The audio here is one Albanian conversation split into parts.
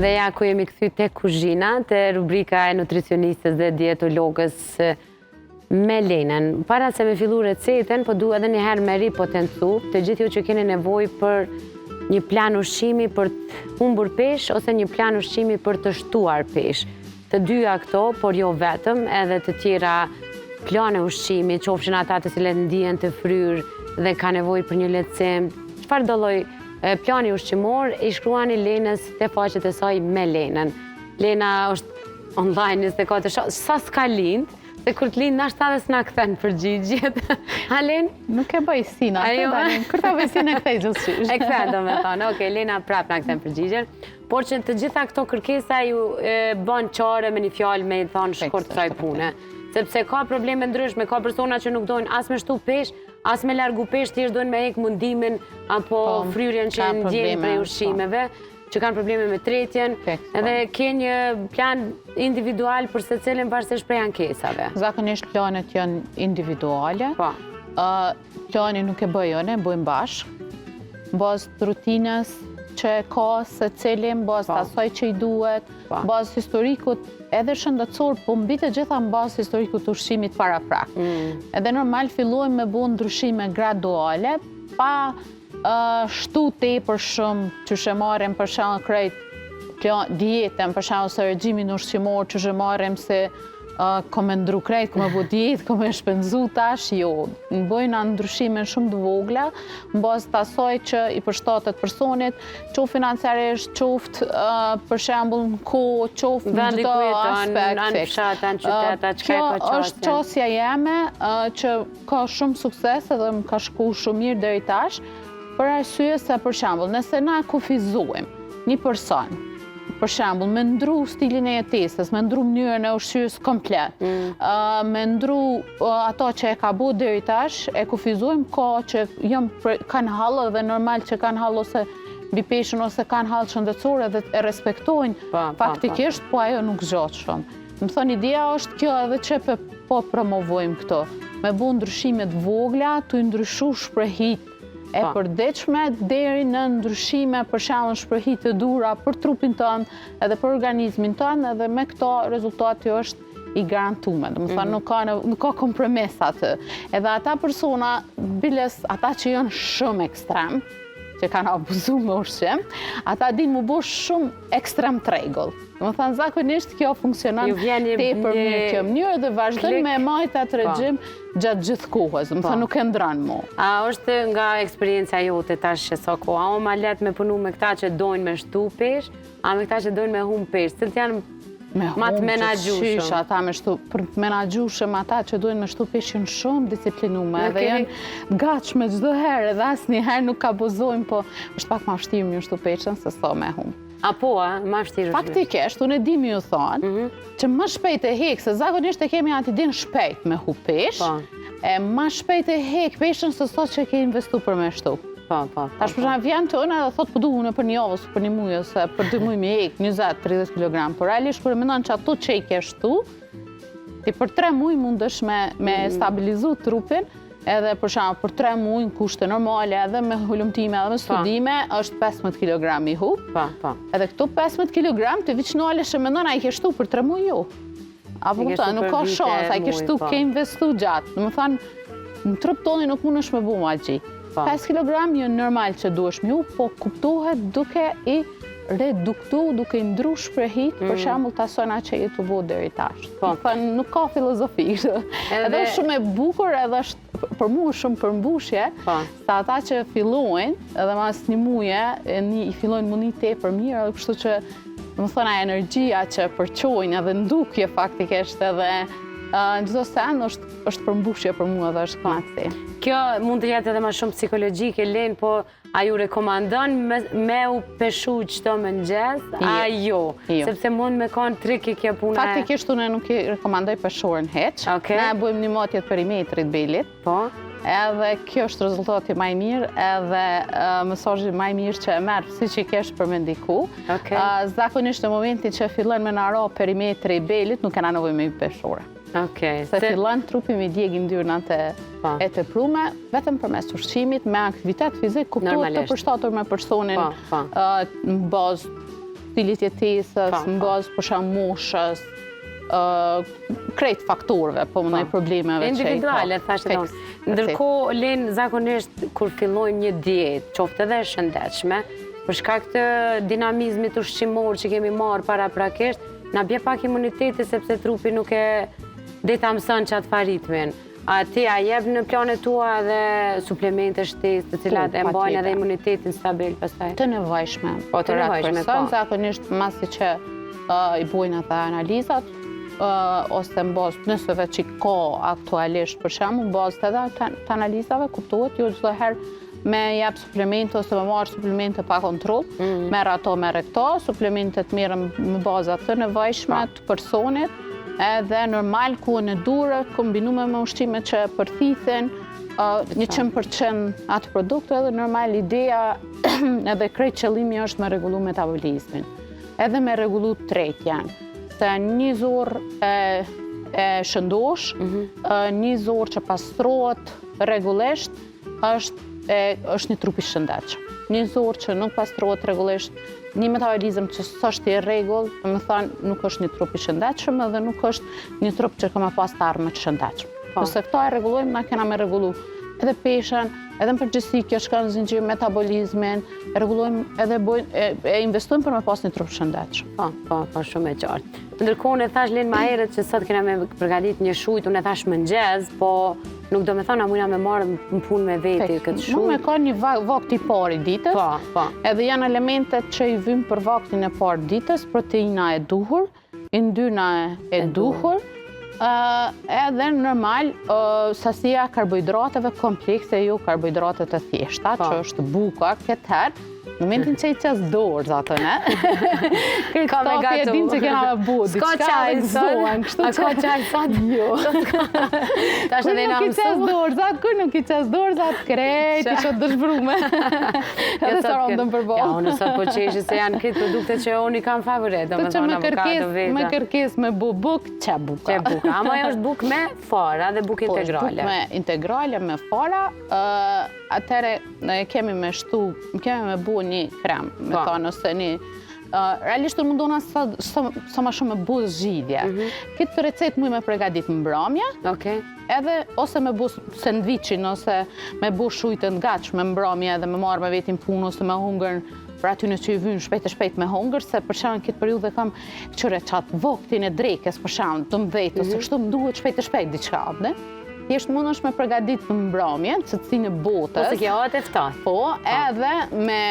Dhe ja ku jemi këthy te kuzhina, te rubrika e nutricionistës dhe dietologës me Lenën. Para se me fillu recetën, po du edhe njëherë me ripotencu të gjithë ju që keni nevojë për një plan ushqimi për të humbur peshë ose një plan ushqimi për të shtuar peshë. Të dyja këto, por jo vetëm, edhe të tjera plane ushqimi, qofshin ata të cilët ndihen të fryrë dhe ka nevojë për një lehtësim, çfarë do lloj plani ushqimor, i shkruani Lenës te faqet e saj me Lenën. Lena është online 24 orë, sa s'ka lind, se kur të lind nashta edhe s'na kthen përgjigjet. Alen? Nuk e bëj sina, kur ta bëj sina kthej gjithçysh. E kthen domethënë, okej, Lena prap na kthen përgjigjen. Por që të gjitha këto kërkesa ju bën çare me një fjalë me i thonë shkurtoj pune. Sepse ka probleme ndryshme, ka persona që nuk dojnë as me shtu peshë, as me largu peshë, thjesht dojnë me heq mundimin apo fryrjen që ndjen prej ushqimeve, që kanë probleme me tretjen, edhe ke një plan individual për secilin varsisht prej ankesave. Zakonisht planet janë individuale. Plani nuk e bëjone, bëjmë bashkë, bazë të rutinës që ka secilin, bazë të asaj që i duhet, bazë historikut edhe shëndetësor, po mbi të gjitha në bazë historikut të ushqimit paraprak. Edhe normal fillojmë me bu ndryshime graduale, pa shtu tepër shumë që shëmarem për shembull krejt dietën, për shembull se regjimin ushqimor që shëmarem se kom e ndru krejt, kom e bu dietë, kom e shpenzu tash, jo. Në bëjna ndryshime shumë të vogla, në bazë të asaj që i përshtatet personit, qoftë financiarisht, qoftë për shembull në kohë, qoftë në çdo aspekt. Në fshata, në qyteta, çka ka qasjen? Kjo është qasja jeme që ka shumë sukses edhe më ka shku shumë mirë deri tash, për arsye se për shembull, nëse na kufizojmë një person, për shembull, me ndru stilin e jetesës, me ndru mënyrën e ushqyrës komplet, me ndru ato që e ka bu deri tash, e kufizojmë ka që kanë hallë dhe normal që kanë hallë ose mbi peshën ose kanë hallë shëndetësore dhe e respektojnë, faktikisht, po ajo nuk zgjat shumë. Më thonë, ideja është kjo edhe që po promovojmë këto, me bu ndryshimet vogla, të ndryshu shprehit e përdeqme deri në ndryshime për shembull shprehit të dura për trupin tonë edhe për organizmin tonë, edhe me këto rezultati është i garantuar. Domethënë nuk ka kompromis atë. Edhe ata persona, biles ata që janë shumë ekstrem, që kanë abuzu me ushqim, ata din mu bo shumë ekstrem tregull. Domethënë zakonisht kjo funksionon tepër mirë kjo mënyrë dhe vazhdojmë me majt atë regjim gjatë gjithë kohës, domethënë nuk e ndran mu. A është nga eksperjenca jote tash që sa kohë, a o ma let me punu me këta që dojnë me shtu peshë, a me këta që dojnë me hum peshë, cilët janë ma të menagjushëm? Ata me shtu, për të menagjushëm ata që dojnë me shtu peshë janë shumë disiplinume dhe janë gatshme çdo herë edhe asnjëherë nuk abuzojnë, po është pak ma vështirë me shtu peshën se sa me hum. Apo, ma vështirë është? Faktikisht, unë e di mi ju thonë, që më shpejt e hek, se zakonisht e kemi ati din shpejt me hu peshë, e ma shpejt e hek peshën se sot që ke investu për me shtu. Tash për shumë vjen të unë edhe thot përdu unë për një ovës, për një mujë, ose për 2 mujë me hek, 20-30 kg, por realisht kërë menon që ato që i ke shtu, ti për 3 mujë mundesh me stabilizu trupin, edhe për shembull për 3 muaj në kushte normale edhe me hulumtime edhe me studime është 15 kg i hub. Edhe këto 15 kg të veçnalesh e mendon ai ke shtu për 3 muaj jo. Apo kupton, nuk ka shans, ai ke shtu ke investu gjatë. Domethënë në trup tonë nuk mundesh me bu magji. 5 kg janë normal që duhesh me hub, po kuptohet duke i reduktu, duke i ndru shprehit, për shembull të asona që jetu vo deri tash. Nuk ka filozofi. Edhe është shumë e bukur, edhe është për mu shumë përmbushje, sa ata që fillojnë, edhe mas një muje, i fillojnë mundi tepër mirë, edhe kështu që, më thona, energjia që përqojnë edhe ndukje faktikisht edhe në gjitho sen është përmbushje për mu edhe është knaqësi. Kjo mund të jetë edhe ma shumë psikologjike, Len, po a ju rekomandon me u peshu qëto mëngjes? A jo? Sepse mund me konë triki kjo puna e... Faktikisht unë nuk i rekomandoj peshurën heq. Ne bujmë një motjet perimetrit belit. Edhe kjo është rezultati maj mirë, edhe mesazhi maj mirë që e merë si që i kesh për me ndiku. Zakonisht në momentin që fillon me naro perimetri belit, nuk e na nevojë me i peshurë. Se fillon trupi me djegin dyrnat e të prume, vetëm përmes ushqimit, me aktivitet fizik, kuptohet të përshtatur me personin në bazë stilit jetesës, në bazë për shembull moshës, krejt faktorëve, po më ndonjë problemeve që individuale, thashë donë. Ndërkohë, Len, zakonisht kur fillojmë një dietë, qoftë edhe e shëndetshme, për shkak të dinamizmit ushqimor që kemi marrë paraprakisht, na bie pak imuniteti sepse trupi nuk e ta mëson çat ritmin. A ti a jep në planet tua edhe suplemente shtesë të cilat e mbajnë edhe imunitetin stabil pastaj? Të nevojshme. Po, të nevojshme, po. Zakonisht masi që i bojnë atë analizat, ose në bazë nëse veç i ka aktualisht për shembull, bazë edhe të analizave kuptohet jo çdo herë me jep suplemente ose me marrë suplemente pa kontroll, merr ato me rekto, suplementet merren në baza të nevojshme të personit, edhe normal ku në durë, kombinume me ushqime që përthithin 100% atë produkte, edhe normal ideja edhe krejt qëllimi është me rregullu metabolizmin. Edhe me rregullu tretjen. Se një zorë e shëndosh, një zorë që pastrohet rregullisht është një trup i shëndetshëm. Një zorë që nuk pastrohet rregullisht, një metabolizëm që s'është i rregull, do të thonë nuk është një trup i shëndetshëm edhe nuk është një trup që ka më pas të ardhmë të shëndetshëm. Nëse këto e rregullojmë, na kena me rregullu edhe peshën, edhe në përgjithësi kjo shkon në zinxhir metabolizmin, e rregullojmë edhe e investojmë për me pas një trup shëndetshëm. Po, shumë e qartë. Ndërkohë e thash Len më herët që sot kena me përgatit një shujt, unë e thash mëngjes, po nuk do me thonë a mujna me marrë në punë me veti këtë shujt. Nuk me ka një vakt i parë i ditës, edhe janë elementet që i vymë për vaktin e parë ditës, proteina e duhur, yndyrna e duhur, edhe normal sasia karbohidrateve komplekse, jo karbohidratet e thjeshta, që është buka këtë herë. Në momentin që i qes dorë, zato, ne? Këtë topi e din që kena me bu, diçka e gëzohen, kështu që... A ka qaj sot? Jo. Kur nuk i qes dorë, zato, kur nuk i qes dorë, zato, krejt, i shot dëshbrume. Edhe së rondën për bolë. Ja, unë sot po qeshi se janë këtë produkte që unë i kam favorit, do me thonë avokado veta. Me kërkes me bu buk, që buka? Që buka, ama jo është buk me fara dhe buk integrale. Buk me integrale, me fara, atëre kemi me bu një krem, me thonë, ose një... Realisht të mundona sa ma shumë me bu zgjidhje. Këtë recet mu me pregadit në mbrëmje, edhe ose me bu sandwichin, ose me bu shujtë në gatshme në mbrëmje, edhe me marrë me vetin punë, ose me hungër për aty në që i vynë shpejt me hungër, se për shembull këtë periudhë kam qëre qatë vaktin e drekes, për shembull, të mdhejt, ose kështu më duhet shpejt diçka, ne? Thjesht mund është me përgadit në mbrëmje, cëtësinë e botës. Ose kjo atë eftat. Po, edhe me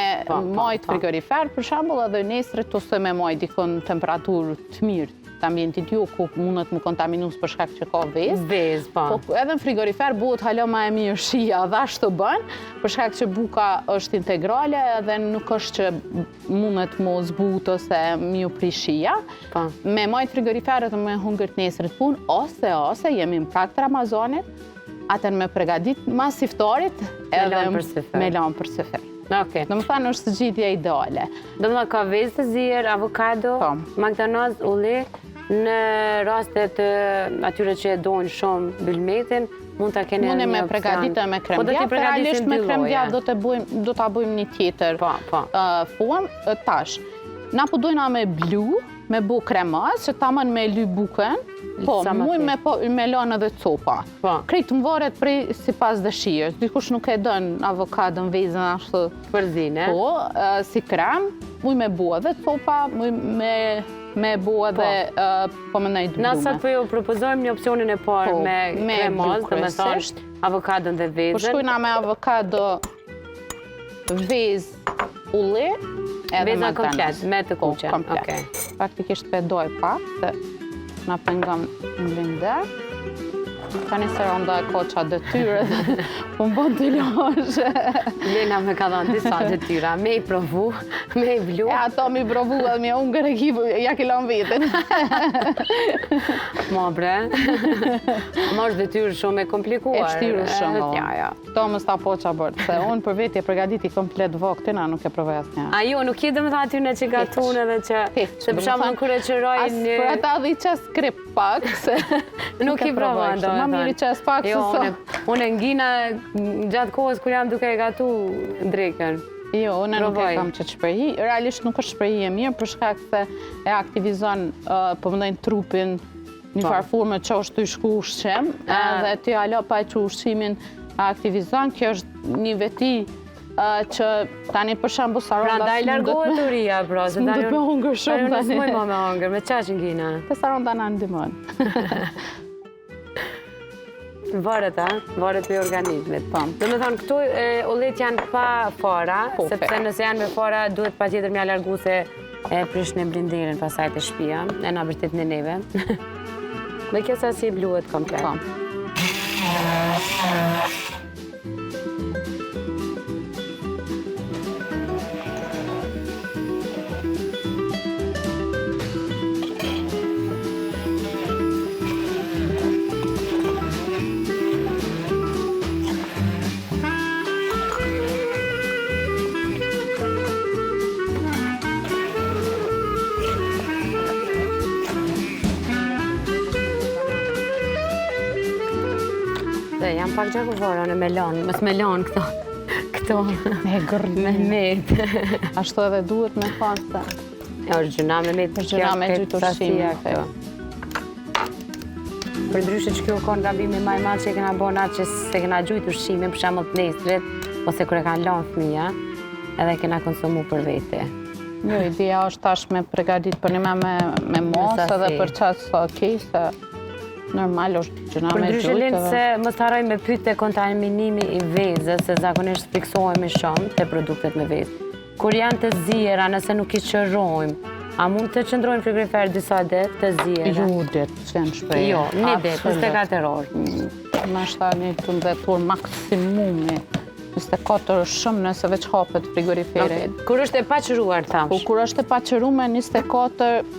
majtë frigorifer, për shembull, edhe nesrit, ose me majtë dikon temperaturë të mirë të ambientit ju, ku mundet më kontaminus për shkak që ka vezë. Vezë, po. Edhe në frigorifer buhet hala ma e mirë shia, dhe ashtë të bënë, për shkak që buka është integrale, edhe nuk është që mundet më zbut ose mi u pri shia. Me majtë frigoriferët me hungërt nesrit punë, ose jemi në prag të Ramazanit, atën me pregadit mas iftarit edhe me lanë për sefer. Në më thanë është gjithja ideale. Do më ka vezë të zirë, avokado, magdanoz, ulli, në rastet atyre që e dojnë shumë bylmetin, mund të kene një opcion. Mune me pregaditë me krem djath, realisht me krem djath do të bëjmë një tjetër formë. Tash, na po dojna me blu, me bu kremaz, që tamën me ly bukën, po, muj me lanë edhe copa. Krejt më varet prej si pas dëshirës. Dikush nuk e dënë avokadën vezën ashtu përzine. Po, si krem, muj me bu edhe copa, muj me bu edhe po më nëjtë blume. Na sot po ju propozojmë një opcionin e parë me kremaz, dhe me thonë avokadën dhe vezën. Po shkujna me avokado, vezë, ulli, edhe vezën komplet, me të kuqe. Komplet. Praktikisht pedoj pak, se na pengam në blinder. Tani se ronda e koqa dëtyre, po më bon të lashë. Lena me ka dhënë disa dëtyra, me i provu, me i vlu. Ato me i provu edhe me ungër e kipu, ja ki lanë vetën. Ma bre, ma është dëtyrë shumë e komplikuar. E shtyrë shumë, këto më sta po qa bërë, se unë për veti e pregaditi komplet vaktin, a nuk e provoj asë një. A jo, nuk je dhe më tha aty në që gatune dhe që... Se për shumë në kërë që rojnë... As për ata dhe i qes krip pak, se... Nuk i provoj, do ma mirë i qes pak, se so... Unë ngina gjatë kohës kër jam duke e gatu dreken. Jo, unë nuk e kam që shprehi. Realisht nuk është shprehi e mirë, për shkak se e aktivizon përmendojnë trupin një farforme që është të shku ushqim, dhe ty alo pa e që ushqimin aktivizon. Kjo është një veti që tani për shembu Saronda Prandaj largohet uria, bro. Së më dhët me hungër shumë tani. Së më me hungër, me qashin kina. Të Saronda në ndimon. Varet, varet për organizmit. Dhe me thonë, këtu ullet janë pa fara, sepse nëse janë me fara, duhet pa tjetër mja largu se e prish në blinderin pasaj të shpia, e na vërtit në neve. Dhe kjesa si bluet komplet. Jam pak gjako vora në melon, mës melon këto. Me gërë. Me met. Ashtu edhe duhet me pasta. Ja, është gjuna me met. Është gjuna me gjytë ushqime. Për ndryshe që kjo konë gabimi maj malë që e kena bona që se kena gjujtë ushqime, për shemë të nesrit, ose kër e kanë lanë fëmija, edhe kena konsumu për vete. Jo, ideja është tash me pregadit për një me mos edhe për qatë së kejse. Normal është gjëna me gjujtë. Për ndryshe linë se më staroj me pyte kontaminimi i vezës, se zakonisht friksohemi shumë të produktet me vezë. Kur janë të zjera, nëse nuk i qërojmë, a mund të qëndrojnë frigorifer disa det të zjera? Jo, det, që janë shpejë. Jo, një det, 24 orë. Në është ta një të ndetur maksimumi. 24 është shumë nëse veç hapet frigoriferit. Kur është e paqëruar, thamsh? Kur është e paqërume, 24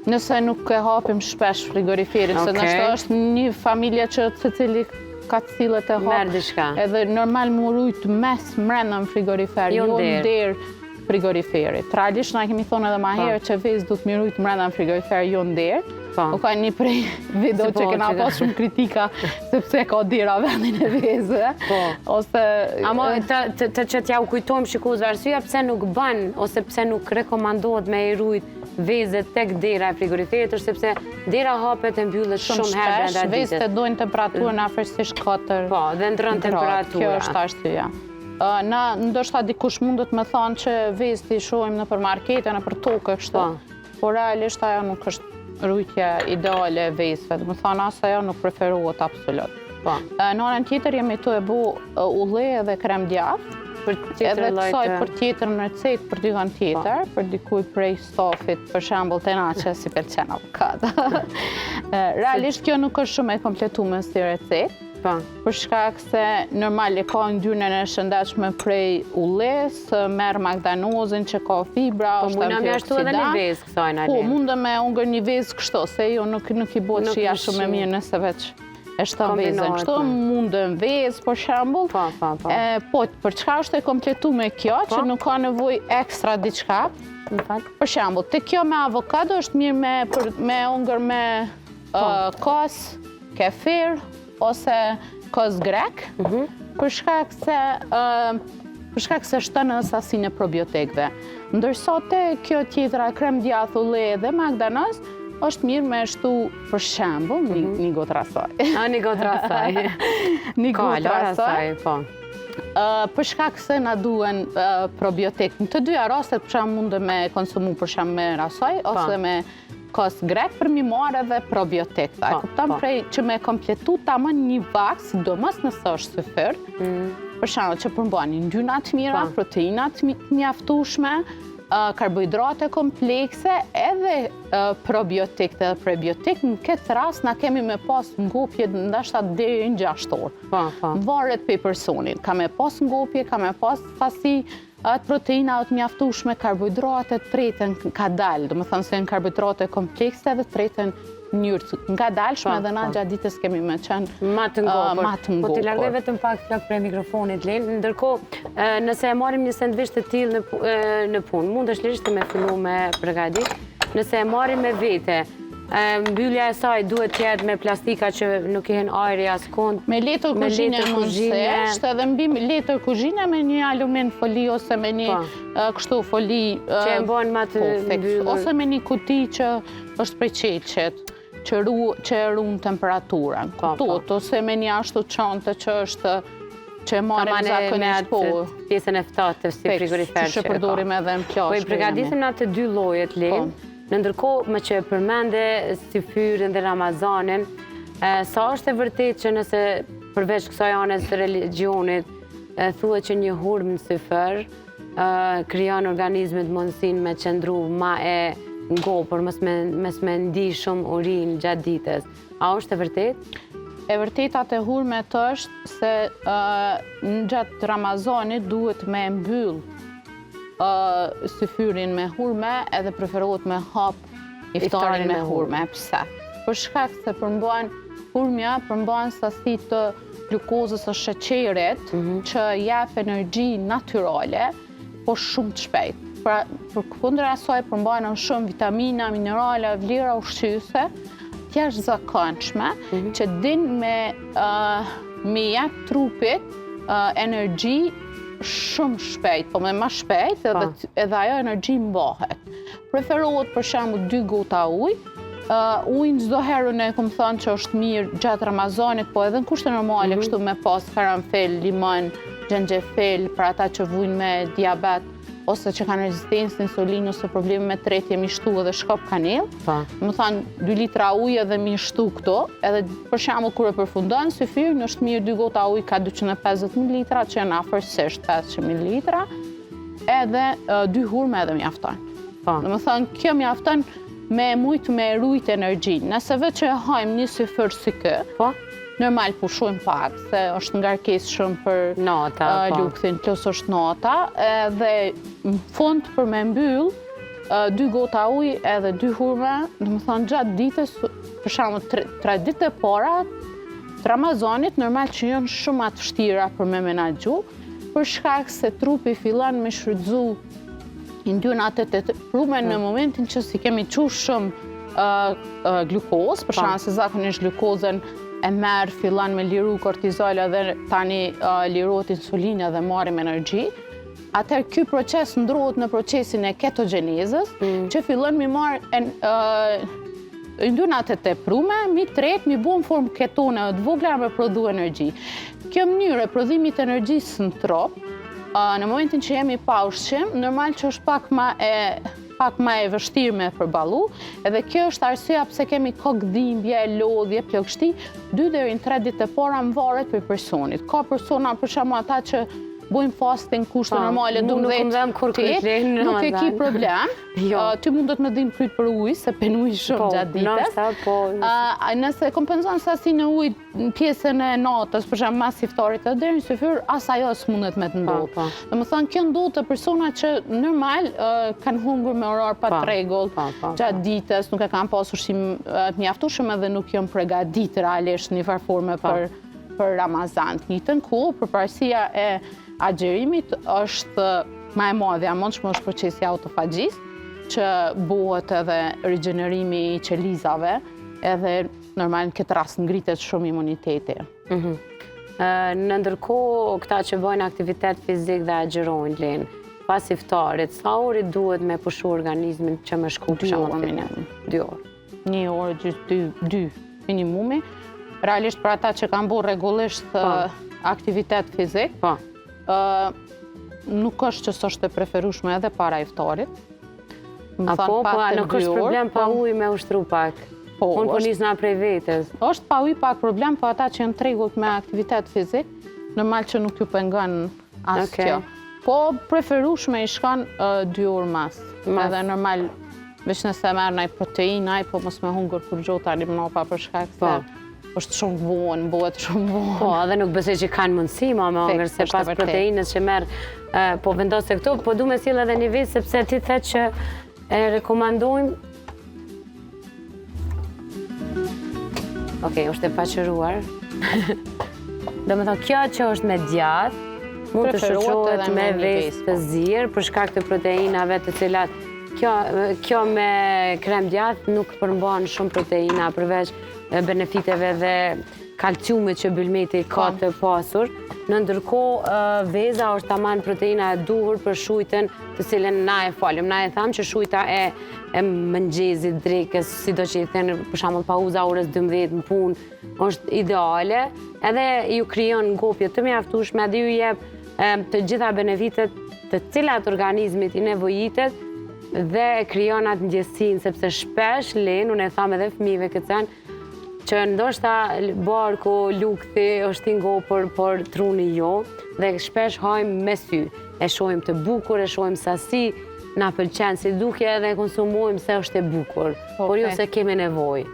nëse nuk e hapim shpesh frigoriferin, se nështë është një familje që të cili ka të cilët e hapë, edhe normal më rujtë mes mrena në frigorifer, jo ndërë frigoriferit. Realisht na kemi thonë edhe ma herë që vezë du të më rujtë mrena në frigorifer, jo ndërë. U ka një prej video që kena pas shumë kritika, sepse ka dira vendin e vezë. Amo të që t'ja u kujtojmë shikuz arsyja, pse nuk banë, ose pse nuk rekomandohet me i rujtë vezët tek dera e frigoriferit, është sepse dera hapet e mbyllet shumë herë brenda ditës. Vezët e dojnë temperaturën afërsisht 4 Po, dhe ndrën temperatura. Kjo është arsyeja. Na ndoshta dikush mundet me thonë që vezët i shohim në për markete, në për tokë kështu. Por realisht ajo nuk është rujtja ideale e vezëve, dhe më thonë asë ajo nuk preferohet absolut. Në anën tjetër jemi të e bu ulle dhe krem djath, edhe të saj për tjetër në recet për dikon tjetër, për dikuj prej stofit, për shambull të na që si përqen avokado. Realisht kjo nuk është shumë e kompletume si recet, për shkak se normal e ka ndyrën e shëndetshme prej ulles, merë magdanozin që ka fibra, është antioksidan. Po, mundë me ungër një vezë kështu, se jo nuk i bo që ja shumë e mirë nëse veç e shton vezën. Kështu mundën vezë, për shambull. Po, për çka është e kompletume kjo, që nuk ka nevoj ekstra diçka. Për shambull, të kjo me avokado është mirë me ungër me kos, kefir, ose kos grek, për shkak se shtonë në sasinë e probiotikëve. Ndërsa te kjo tjetra krem djath, ulle dhe magdanoz, është mirë me shtu për shembull një gotë rasoj. Një gotë rasoj. Një gotë rasoj. Për shkak se na duen probiotik. Në të dyja rastet për shembull mundë me konsumu për shembull me rasoj, ose me kos grek për mi marrë edhe probiotik. A kupton prej që me kompletu tamën një vaks, do mos nëse është syfër, për shembull që përmbani ngjyra të mira, proteina të mjaftueshme, karbohidrate komplekse, edhe probiotik dhe prebiotik. Në këtë rast na kemi me pas ngopje ndashta deri në 6 orë. Varet pe personin. Ka me pas ngopje, ka me pas sasi atë proteina të mjaftueshme, karbohidrate tretën ka dalë, do më thënë se në karbohidrate komplekse dhe tretën njërë nga dalshme dhe na gjatë ditës kemi me qenë matë ngopër. Po t'i largoj vetëm pak flak prej mikrofonit, Len. Ndërkohë, nëse e marim një sendviç të tillë në punë, mund është lirisht me fillu me pregadit. Nëse e marim me vete, Mbyllja e saj duhet të jetë me plastika që nuk i hen ajri askund. Me letër kuzhine mundësisht, edhe mbi letër kuzhine me një alumin foli ose me një kështu foli që e mbon ma të mbyllur. Ose me një kuti që është prej qelqet, që e ruan temperaturën. Kuptot, ose me një ashtu çante që është që e marim zakonisht po. Pjesën e ftatë si frigorifer që përdorim edhe në plazh. Po i përgatisim në të dy llojet lem. Në ndërkohë me që përmende si fyrin dhe Ramazanin, sa është e vërtet që nëse përveç kësaj anës të religionit, thuhet që një hurmë në syfër krijon organizmit mundësinë me qëndru ma e ngopur, mos me ndi shumë urinë gjatë ditës. A është e vërtet? E vërtetat e hurmet është se në gjatë Ramazanit duhet me mbyll syfyrin me hurme edhe preferohet me hap iftarin me hurme. Pse? Për shkak se hurmja përmban sasi të glukozës së sheqerit që jep energji natyrale, po shumë të shpejt. Pra, për kundër asaj përmbanë shumë vitamina, minerale, vlera ushqyese, të jashtëzakonshme që din me jep trupit energji shumë shpejt, po me ma shpejt edhe ajo energji mbahet. Preferohet për shembull 2 gota ujë. Ujnë çdo herë ne kam thënë që është mirë gjatë Ramazanit, po edhe në kushte normale kështu me pas karanfel, limon, xhenxhefel për ata që vujnë me diabet ose që kanë rezistencë në insulinë ose probleme me tretje mishtu edhe shkop kanell. Më thënë 2 litra ujë edhe mishtu këto, edhe për shembull kur e përfundon syfyrin është mirë 2 gota ujë ka 250 ml që janë afërsisht 500 ml, edhe 2 hurme edhe mjafton. Domethënë kjo mjafton me mujt me rujt energjinë. Nëse vetë që e hajmë një syfër si kë, normal pushojmë pak, se është ngarkesë shumë për lukthin, plus është nata, dhe në fund për me mbyll 2 gota ujë edhe 2 hurme, domethënë gjatë ditës, për shembull 3 ditë e para të Ramazanit, normal që janë shumë atë vështira për me menaxhu, për shkak se trupi fillon me shfrytzu yndynat e të prume në momentin që si kemi qu shumë glukozë, për shkak se zakonisht glukozën e merë, fillon me liru kortizol dhe tani lirohet insulinë dhe marrim energji. Atëherë ky proces ndrohet në procesin e ketogenezës, që fillon me marrë yndynat e teprume, mi tret, mi bu në formë ketone të vogla me prodhu energji. Kjo mënyrë e prodhimit energjisë në trup, në momentin që jemi pa ushqim, normal që është pak ma e vështirë me përballu, edhe kjo është arsyeja pse kemi kokëdhimbje, lodhje, plagështi, 2 deri në 3 ditë e para varet për personit. Ka persona për shembull ata që bojnë fasting kushte normale 12, nuk e ki problem. Ty mundet me dhimbë kryt për ujë, se pen ujë shumë gjatë ditës. Nëse kompenzon sasinë e ujit në pjesën e natës, për shembull mas iftarit edhe deri në syfyr, as ajo s'mundet me të ndodhë. Domethënë kjo ndodh te persona që normal kanë hungur me orar pa rregull gjatë ditës, nuk e kanë pasur ushqim të mjaftueshëm edhe nuk janë përgatitur realisht në një farë forme për Ramazan. Në njëjtën kohë, përparësia e agjerimit është ma e madhe, mundshme është procesi autofagjisë, që bëhet edhe rigjenerimi i qelizave, edhe normal në këtë rast ngritet shumë imuniteti. Në ndërkohë, këta që bëjnë aktivitet fizik dhe agjerojnë lenë, pas iftarit, sa ori duhet me pushu organizmin që me shku për shumë minimum? 2 orë. 1 orë gjysë 2 minimumi. Realisht për ata që kanë bërë rregullisht aktivitet fizik, nuk është që s'është e preferueshme edhe para iftarit. Nuk është problem pa ujë me ushtru pak? Unë po nisna prej vetës. është pa ujë pak problem, po ata që janë tregullt me aktivitet fizik, normal që nuk ju pengon asgjë. Po preferueshme i shkon 2 orë mas. Edhe normal, veç nëse merr ndaj proteinë, po mos me hungur kur gjota një mnopa për shkak se është shumë vonë, bëhet shumë vonë. Po, edhe nuk besoj që kanë mundësi ma me hongër, se pas proteinës që merë, po vendose këtu, po du me sjell edhe një vetë, sepse ti the që e rekomandojmë. Okej, është e paqëruar. Do me thonë, kjo që është me djathë, mund të shoqohet me vesë të zirë, për shkak të proteinave të cilat Kjo me krem djath nuk përmban shumë proteina përveç benefiteve dhe kalciumit që bëlmeti ka të pasur. Në ndërkohë, veza është tamam proteina e duhur për shujtën të cilën na e falim. Na e thamë që shujta e mëngjezit, drekës, sido që i thënë për shembull pauza orës 12 në punë, është ideale, edhe ju krijon ngopje të mjaftueshme, edhe ju jep të gjitha benefitet të cilat organizmit i nevojitet dhe krijon atë ndjesinë, sepse shpesh unë e tham edhe fëmijëve këtë sen, që ndoshta barku, lukthi është i ngopur, por truni jo, dhe shpesh hajmë me sy. E shohim të bukur, e shohim sasi, na pëlqen si dukje dhe konsumojmë se është e bukur, por jo se kemi nevojë.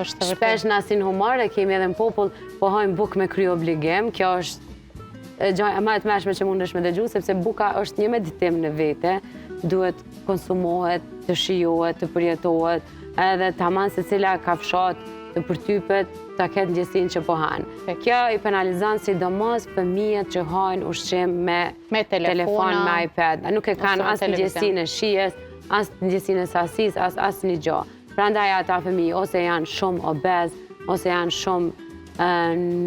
Shpesh na si në humor e kemi edhe në popull, po hajmë bukë me kry obligim, kjo është gjë më e tmerrshme që mundesh me dëgju, sepse buka është një meditim në vete, duhet konsumohet, të shijohet, të përjetohet, edhe tamam se cila kafshat të përtypet ta ketë ndjesinë që po hanë. Kjo i penalizon sidomos fëmijët që hajnë ushqim me telefon, me iPad. Nuk e kanë as ndjesinë e shijes, as ndjesinë e sasisë, as asnjë gjë. Prandaj ata fëmijë ose janë shumë obez, ose janë shumë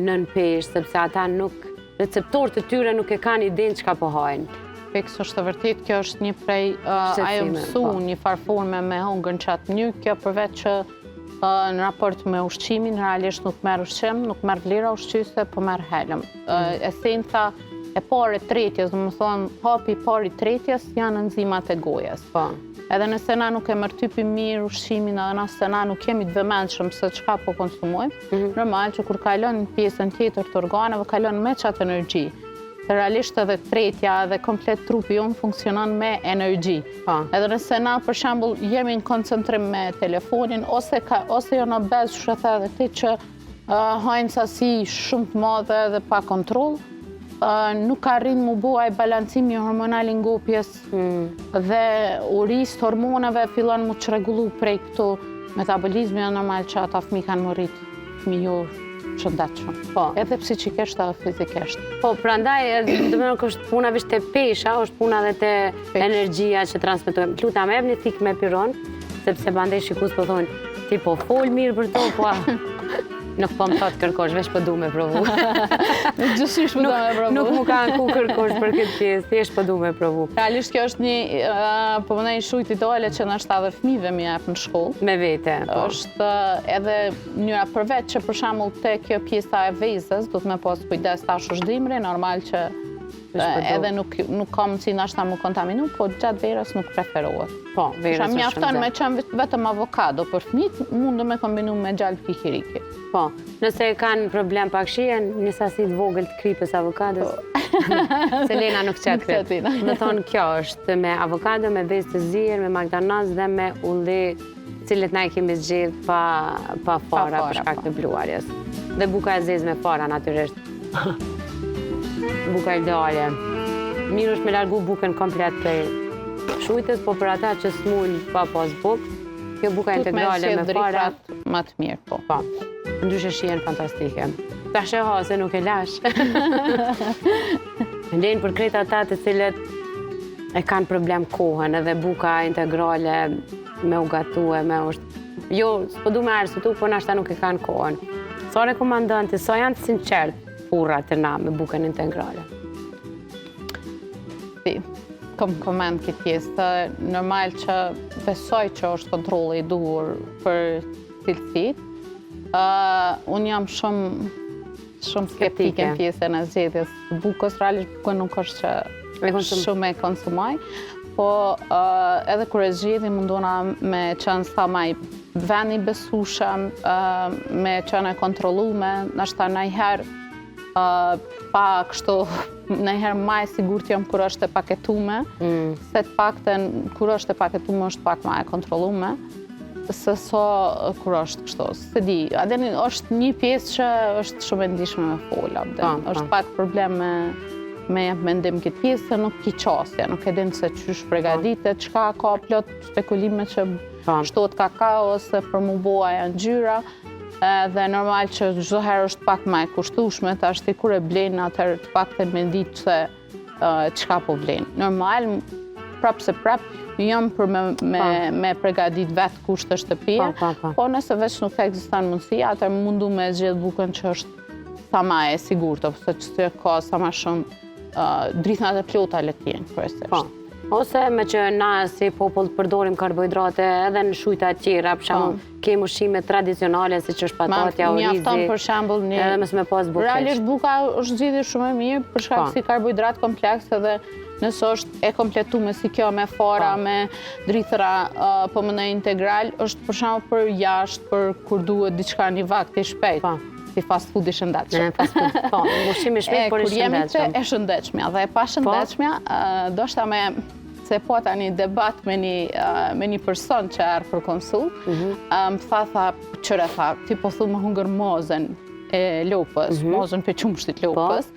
nën peshë, sepse ata nuk, receptorët e tyre nuk e kanë idenë çka po hajnë. Kështu është vërtet, kjo është një prej ajo mësu, një farforme me hongër në qatë mënyrë, kjo përveç që në raport me ushqimin, realisht nuk merr ushqim, nuk merr vlera ushqyese, po merr helm. Esenca e parë e tretjes, do të thonë, hapi i parë i tretjes janë enzimat e gojës. Edhe nëse na nuk e mërtypim mirë ushqimin, edhe nëse na nuk jemi të vëmendshëm se çka po konsumojmë, normal që kur kalon në pjesën tjetër të organeve, kalon me qatë energji. Realisht edhe tretja dhe komplet trupi jonë funksionon me energji. Edhe nëse na, për shembull, jemi në koncentrim me telefonin, ose janë obez, shëtë edhe ti që hajnë sasi shumë të madhe dhe pa kontroll, nuk arrin mu bua i balancimi hormonal i ngopjes dhe urisë hormonave fillon mu çrregullu prej këto metabolizmi janë normal që ata fëmijë kanë më rrit fëmijë shëndetshëm. Edhe psiqikisht edhe fizikisht. Prandaj, domethënë është puna veç te pesha, është puna edhe te energjia që transmetojmë. Lutem, jep një thik me piron, sepse bandej shikues po thonë, ti po fol mirë për to, po nuk po më thot kërkosh, veç po du me provu. Gjithësisht po du me provu. Nuk mu ka ku kërkosh për këtë pjesë, thjesht po du me provu. Realisht kjo është një, po më një shujt ideale që nështë edhe fëmijëve mi jep në shkollë. Me vete, po. Është edhe njëra përveç që për shembull te kjo pjesa e vezës, du të me pas kujdes tash është dimri, normal që edhe nuk ka mundësi nashta mu kontaminu, po gjatë verës nuk preferohet. Po, verës është shumë mjafton me qenë vetëm avokado për fëmijët, mundu me kombinu me gjalp kikiriki. Po, nëse kanë problem pak shije, një sasi të vogël të kripës avokados, Selena nuk qetë këtë. Më thonë, kjo është me avokado, me vezë të zirë, me magdanoz dhe me ulli, cilët na i kemi zgjedh pa fara për shkak të bluarjes. Dhe buka e zezë me fara, natyrisht. Buka ideale. Mirë është me largu bukën komplet për shujtës, po për ata që s'mull pa pas bukë, kjo buka integrale me fara. Ma të mirë, po. Ndryshe shihen fantastike. Ta sheha se nuk e lash. Ndjen për krejt ata të cilët e kanë problem kohën, edhe buka integrale me u gatue, me është... Jo, s'po du me arsutu, po nashta nuk e kanë kohën. Sa rekomandon të, sa janë të sinqert furra të na me bukën integrale? Kom komend këtë pjesë, normal që besoj që është kontrolli i duhur për cilësit. Unë jam shumë skeptike në pjesën e zgjedhjes të bukës, realisht bukën nuk është që shumë e konsumoj, po edhe kur e zgjedhi mundona me qenë sa maj veni besueshëm, me qenë e kontrollume, nashta ndonjëherë pa kështu, ndonjëherë më e sigurt jam kur është e paketume, se të paktën kur është e paketume është pak më e kontrollume, se so kur është kështu. Se di, adeni është një pjesë që është shumë e ndihshme me fola. Është pak problem me mendim këtë pjesë, se nuk ki qasja, nuk e din se qysh përgatitet, çka ka plot spekulime që shtohet kakao ose për mu boa janë ngjyra. Dhe normal që çdo herë është pak më e kushtueshme, tash ti kur e blen atëherë të paktën me ditë se çka po blen. Normal prapë se prapë jam për me pregadit vetë kushtë të shtëpia, po nëse veç nuk ekziston mundësia, atër mundu me zgjedh bukën që është sa ma e sigurtë, ose që ka sa ma shumë drithnat e plota le t'jenë, kërësisht. Ose me që na si popull përdorim karbohidrate edhe në shujta tjera, për shembull kemi ushqime tradicionale si që është patatja, orizi. Mjafton për shembull një. Edhe mësë me pas bukesh. Realisht buka është zgjidhje shumë e mirë për shkak si karbohidrat kompleks edhe nëse është e kompletuar si kjo me fara, me drithëra po më në integral, është për shembull për jashtë, për kur duhet diçka një vakt i shpejt. Si fast food i shëndetshëm. Fast food, po, ushqim i shpejt, por i shëndetshëm. Kur jemi e shëndetshmja dhe e pa shëndetshmja, do shta se po tani debat me një person që erë për konsul, më tha, qëre tha, ti po thu më hungër mozën e lopës, mozën për qumshtit lopës,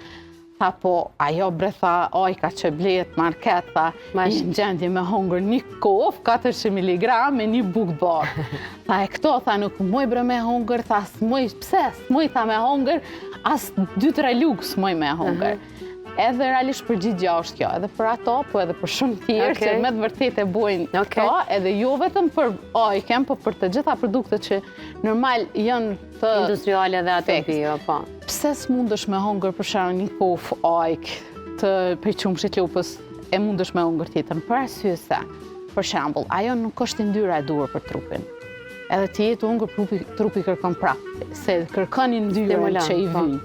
tha po, ajo bre tha, ojka që bletë market, tha, i në gjendje me hungër një kof, 400 mg me një buk barë. Tha e këto, tha nuk muj bre me hungër, tha s'muj, pse s'muj tha me hungër, as 2-3 lukë s'muj me hungër. Edhe realisht përgjigja është kjo, edhe për ato, po edhe për shumë tjerë që me të vërtet e bojnë këto, edhe jo vetëm për ojken, po për të gjitha produkte që normal janë të industriale dhe ato bio, po. Pse s'mundësh me hongër për shembull një kof ojk të prej qumshit lopës e mundësh me hongër tjetër, për arsye se, për shembull, ajo nuk është ndyra e duhur për trupin. Edhe ti jetë hongër trupi kërkon prapë, se kërkon yndyrën që i vyn.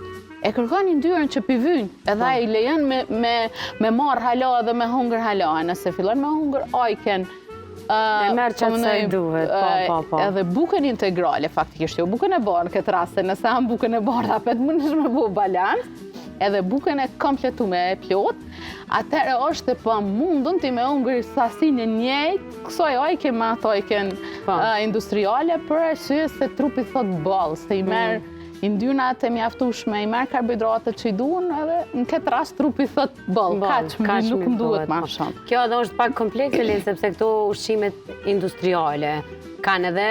E kërkon yndyrën që pi vyn, edhe ai lejon me marr hala dhe me hongër hala. Nëse fillon me hongër ojken, e merr çfarë sa i duhet, po. Edhe bukën integrale, faktikisht jo bukën e bardhë këtë rast, nëse han bukën e bardhë apet mundesh me bëu balans, edhe bukën e kompletuar e plot, atëherë është e pamundun ti me hongër sasinë e njëjtë kësaj ojke me ato ojken industriale, për arsye se trupi thot ball, se i merr yndyrnat e mjaftueshme, i merr karbohidratët që i duhen, edhe në këtë rast trupi thot ball, kaq nuk më duhet më shumë. Kjo edhe është pak komplekse, sepse këto ushqimet industriale kanë edhe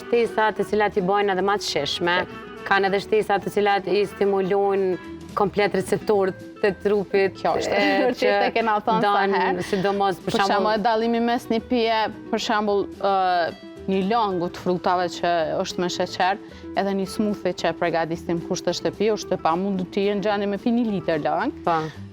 shtesa të cilat i bojnë edhe më të shishme, kanë edhe shtesa të cilat i stimulojnë komplet receptorët të trupit. Kjo është që e kena thënë sa herë. Sidomos për shembull e dallimi mes një pije, për shembull një langu të frutave që është me sheqer, edhe një smoothie që e përgatisim kushtë të shtëpi, është e pamundur të jenë gjendje me pi 1 litër lang.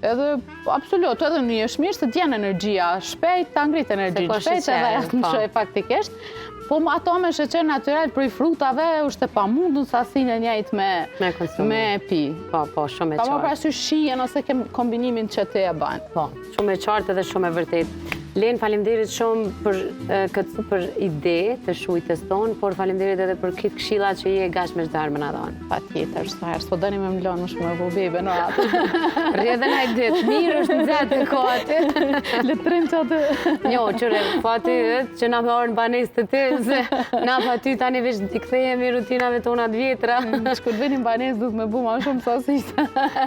Edhe absolut, edhe një është mirë se t'jen energjia shpejt, ta ngrit energjinë shpejt edhe e shoj faktikisht. Po ato me sheqer natyral për i frutave është e pamundur sasinë e njëjtë me pi. Po, shumë e qartë. Ka më parasysh shijen ose kombinimin që ti e bën. Po, shumë e qartë edhe shumë e vërtet. Len, faleminderit shumë për këtë super ide të shujtës tonë, por faleminderit edhe për këtë këshilla që je gatshme çdo herë më na dhon. Patjetër, sa herë s'po doni me mlon më shumë me bebe në atë. Rrjedhë na ditë, mirë është nxehtë kote. Le trim çatë. Jo, çure, po aty që na marrën banesë të ty, se na pa ty tani veç i kthehemi rutinave tona të vjetra. Kur vinin banesë duhet me bëj më shumë sasisht.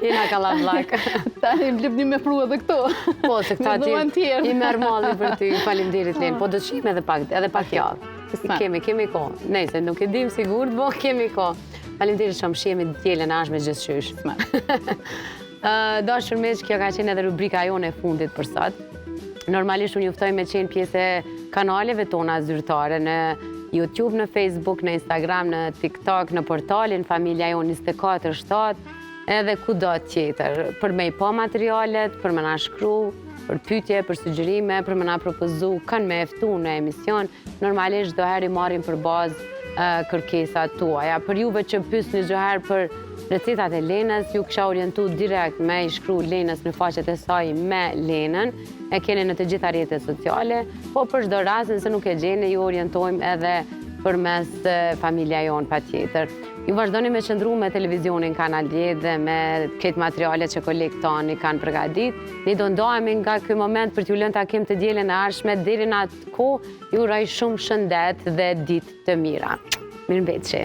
Jena kallallak. Tani mblipni me pru edhe këto. Po, se këta ti i merr për ty, faleminderit Len, po do të shihim edhe pak javë. Kemi kohë. Nëse nuk e dim sigurt, po kemi kohë. Faleminderit shumë, shihemi dielën e ardhshme gjithçysh. Dashur miq, kjo ka qenë edhe rubrika jone e fundit për sot. Normalisht unë juftoj me qenë pjesë e kanaleve tona zyrtare në YouTube, në Facebook, në Instagram, në TikTok, në portalin Familja Jon 24/7, edhe kudo tjetër, për me i po materialet, për me na shkru, për pyetje, për sugjerime, për më na propozu, kanë me eftu në emision, normalisht çdo herë i marrim për bazë kërkesat tuaja. Për juve që pyesni çdo herë për recetat e Lenës, ju kisha orientuar direkt me i shkru Lenës në faqet e saj me Lenën, e keni në të gjitha rrjetet sociale, po për çdo rast nëse nuk e gjeni, ju orientojmë edhe përmes Familja Jon patjetër. Ju vazhdoni me qëndru me televizionin Kanal 10 dhe me këtë materialet që kolegët tani kanë përgatit. Ne do ndohemi nga ky moment për t'ju lënë takim të dielën e ardhshme. Deri në atë kohë, ju uroj shumë shëndet dhe ditë të mira. Mirëmbëjtje.